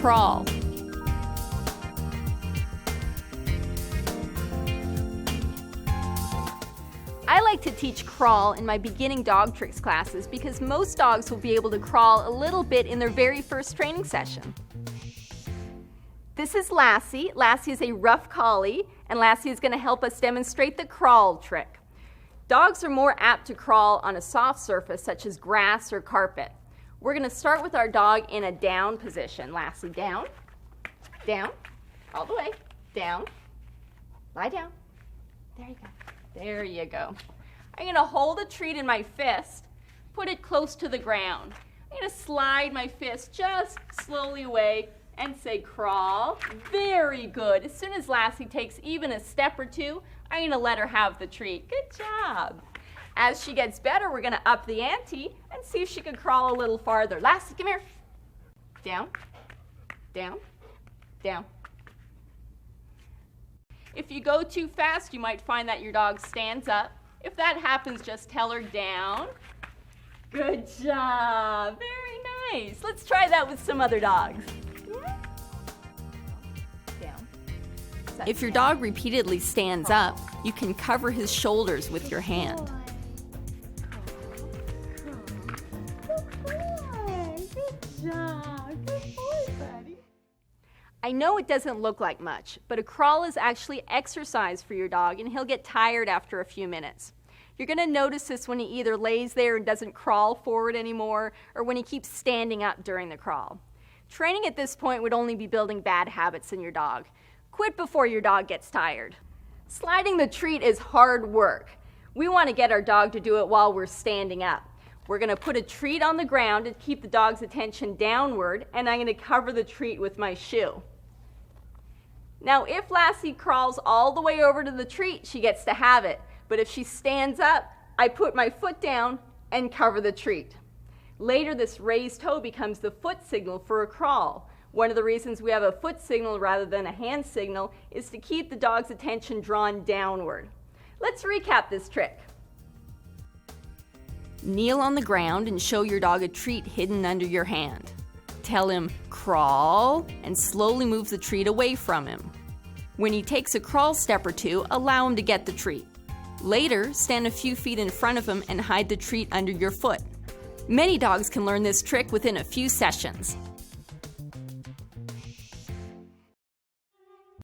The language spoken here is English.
crawl. I like to teach crawl in my beginning dog tricks classes because most dogs will be able to crawl a little bit in their very first training session. This is Lassie. Lassie is a rough collie, and Lassie is going to help us demonstrate the crawl trick. Dogs are more apt to crawl on a soft surface such as grass or carpet. We're going to start with our dog in a down position. Lassie, down, down, all the way, down, lie down. There you go. There you go. I'm going to hold a treat in my fist, put it close to the ground. I'm going to slide my fist just slowly away and say crawl. Very good. As soon as Lassie takes even a step or two, I'm going to let her have the treat. Good job. As she gets better, we're going to up the ante and see if she can crawl a little farther. Lassie, come here. Down, down, down. If you go too fast, you might find that your dog stands up. If that happens, just tell her down. Good job. Very nice. Let's try that with some other dogs. Down. If your dog repeatedly stands up, you can cover his shoulders with your hand. Good job. Good boy, buddy. I know it doesn't look like much, but a crawl is actually exercise for your dog, and he'll get tired after a few minutes. You're going to notice this when he either lays there and doesn't crawl forward anymore, or when he keeps standing up during the crawl. Training at this point would only be building bad habits in your dog. Quit before your dog gets tired. Sliding the treat is hard work. We want to get our dog to do it while we're standing up. We're going to put a treat on the ground to keep the dog's attention downward, and I'm going to cover the treat with my shoe. Now, if Lassie crawls all the way over to the treat, she gets to have it. But if she stands up, I put my foot down and cover the treat. Later, this raised toe becomes the foot signal for a crawl. One of the reasons we have a foot signal rather than a hand signal is to keep the dog's attention drawn downward. Let's recap this trick. Kneel on the ground and show your dog a treat hidden under your hand. Tell him, crawl, and slowly move the treat away from him. When he takes a crawl step or two, allow him to get the treat. Later, stand a few feet in front of him and hide the treat under your foot. Many dogs can learn this trick within a few sessions.